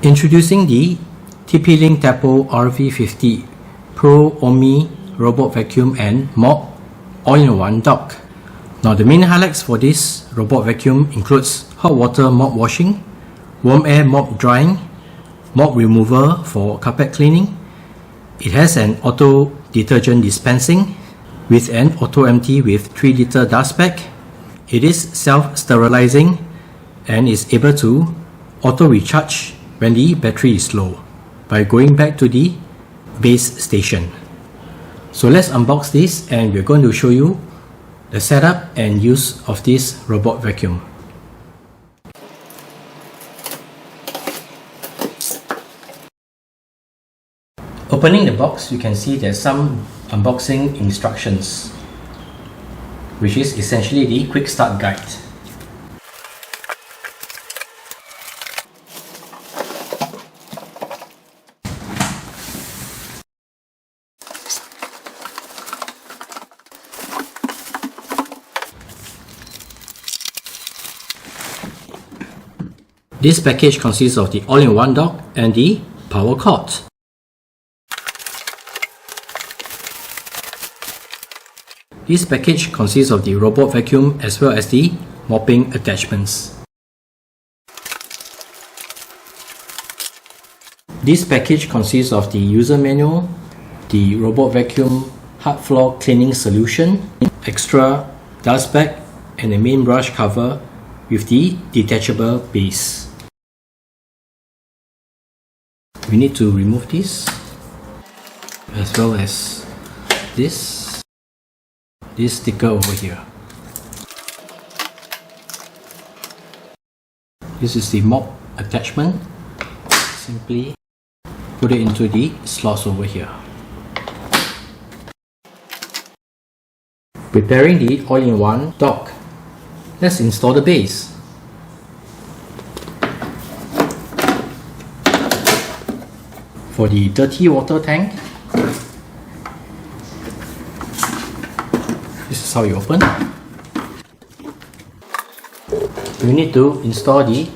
Introducing the TP-Link Tapo RV50 Pro Omni Robot Vacuum and Mop all-in-one dock. Now the main highlights for this robot vacuum includes hot water mop washing, warm air mop drying, mop remover for carpet cleaning. It has an auto detergent dispensing with an auto empty with 3-liter dust bag. It is self-sterilizing and is able to auto recharge when the battery is low by going back to the base station. So let's unbox this and we're going to show you the setup and use of this robot vacuum. Opening the box, you can see there's some unboxing instructions, which is essentially the quick start guide. This package consists of the all-in-one dock and the power cord. This package consists of the robot vacuum as well as the mopping attachments. This package consists of the user manual, the robot vacuum hard floor cleaning solution, extra dust bag, and a main brush cover with the detachable base. We need to remove this as well as this sticker over here. This is the mop attachment. Simply put it into the slots over here. Preparing the all-in-one dock. Let's install the base. For the dirty water tank, this is how you open. You need to install the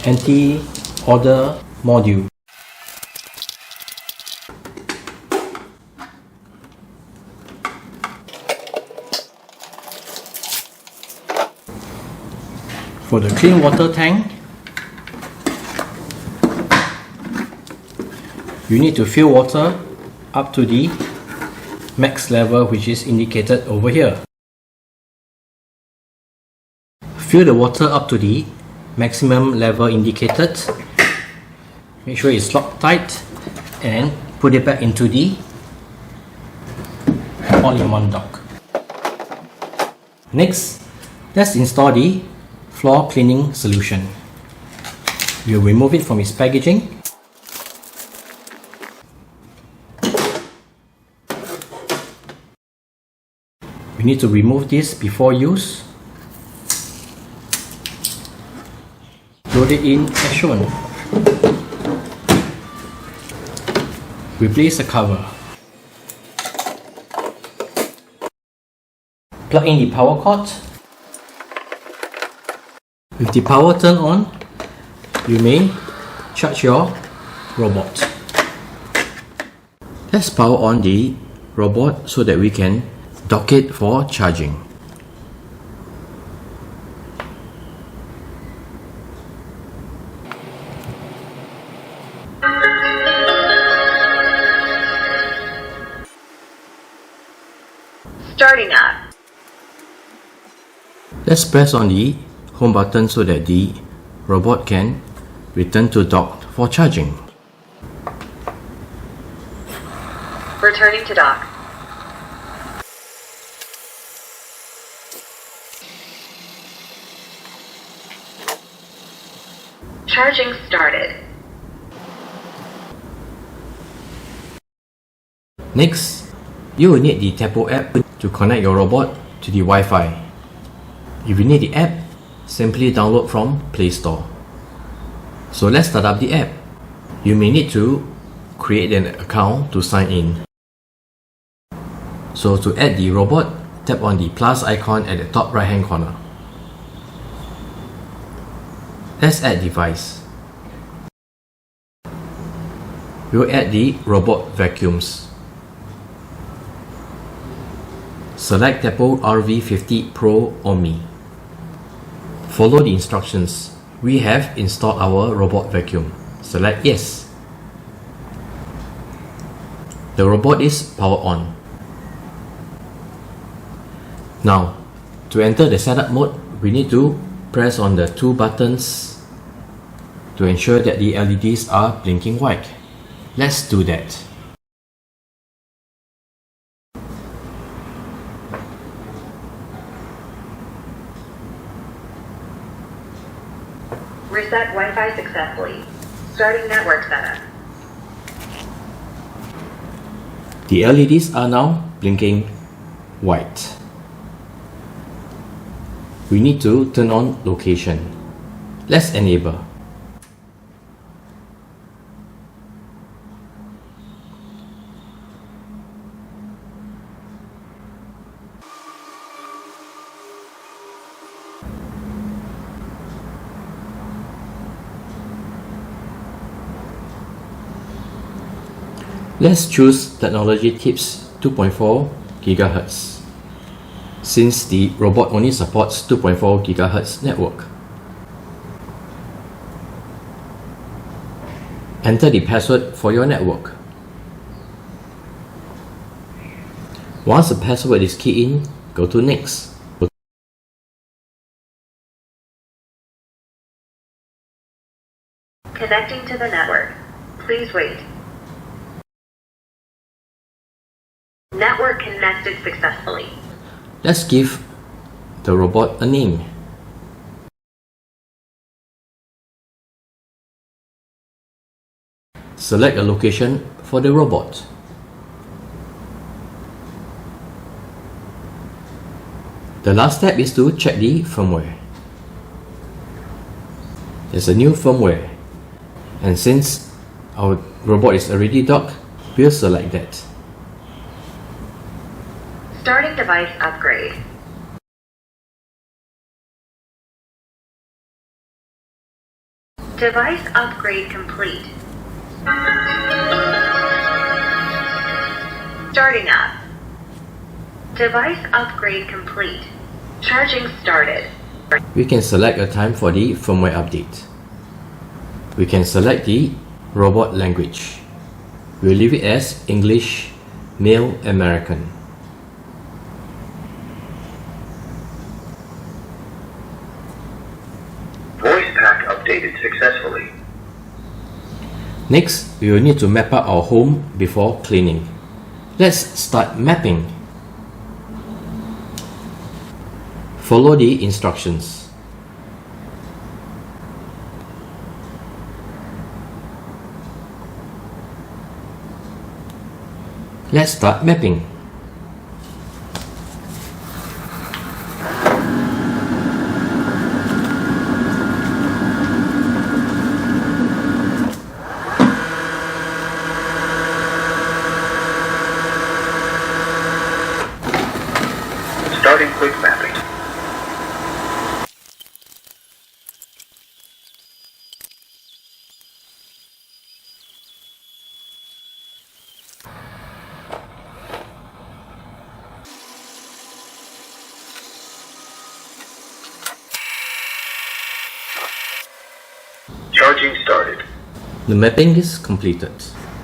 anti-odor module. For the clean water tank, you need to fill water up to the max level, which is indicated over here. Fill the water up to the maximum level indicated. Make sure it's locked tight and put it back into the all-in-one dock. Next, let's install the floor cleaning solution. We'll remove it from its packaging. We need to remove this before use. Load it in as shown. Replace the cover. Plug in the power cord. With the power turned on, you may charge your robot. Let's power on the robot so that we can dock it for charging. Starting up. Let's press on the home button so that the robot can return to dock for charging. Returning to dock. Charging started. Next, you will need the Tapo app to connect your robot to the Wi-Fi. If you need the app, simply download from Play Store. So let's start up the app. You may need to create an account to sign in. So to add the robot, tap on the plus icon at the top right hand corner. Let's add device. we'll add the robot vacuums. Select Tapo RV50 Pro Omni. Follow the instructions. We have installed our robot vacuum. Select Yes. The robot is powered on. Now, to enter the setup mode, we need to press on the two buttons to ensure that the LEDs are blinking white. Let's do that. Reset Wi-Fi successfully. Starting network setup. The LEDs are now blinking white. We need to turn on location. Let's enable. Let's choose technology tips 2.4 GHz, since the robot only supports 2.4 GHz network. Enter the password for your network. Once the password is keyed in, go to Next. Connecting to the network. Please wait. Network connected successfully. Let's give the robot a name. Select a location for the robot. The last step is to check the firmware. There's a new firmware, and since our robot is already docked, we'll select that. Starting device upgrade. Device upgrade complete. Starting up. Device upgrade complete. Charging started. We can select a time for the firmware update. We can select the robot language. We'll leave it as English, Male American. Voice pack updated successfully. Next, we will need to map out our home before cleaning. Let's start mapping. Follow the instructions. Let's start mapping. Starting quick mapping. Charging started. The mapping is completed.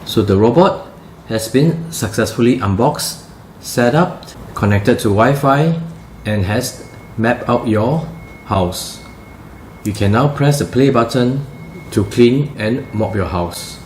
So the robot has been successfully unboxed, set up, connected to Wi-Fi, and has mapped out your house. You can now press the play button to clean and mop your house.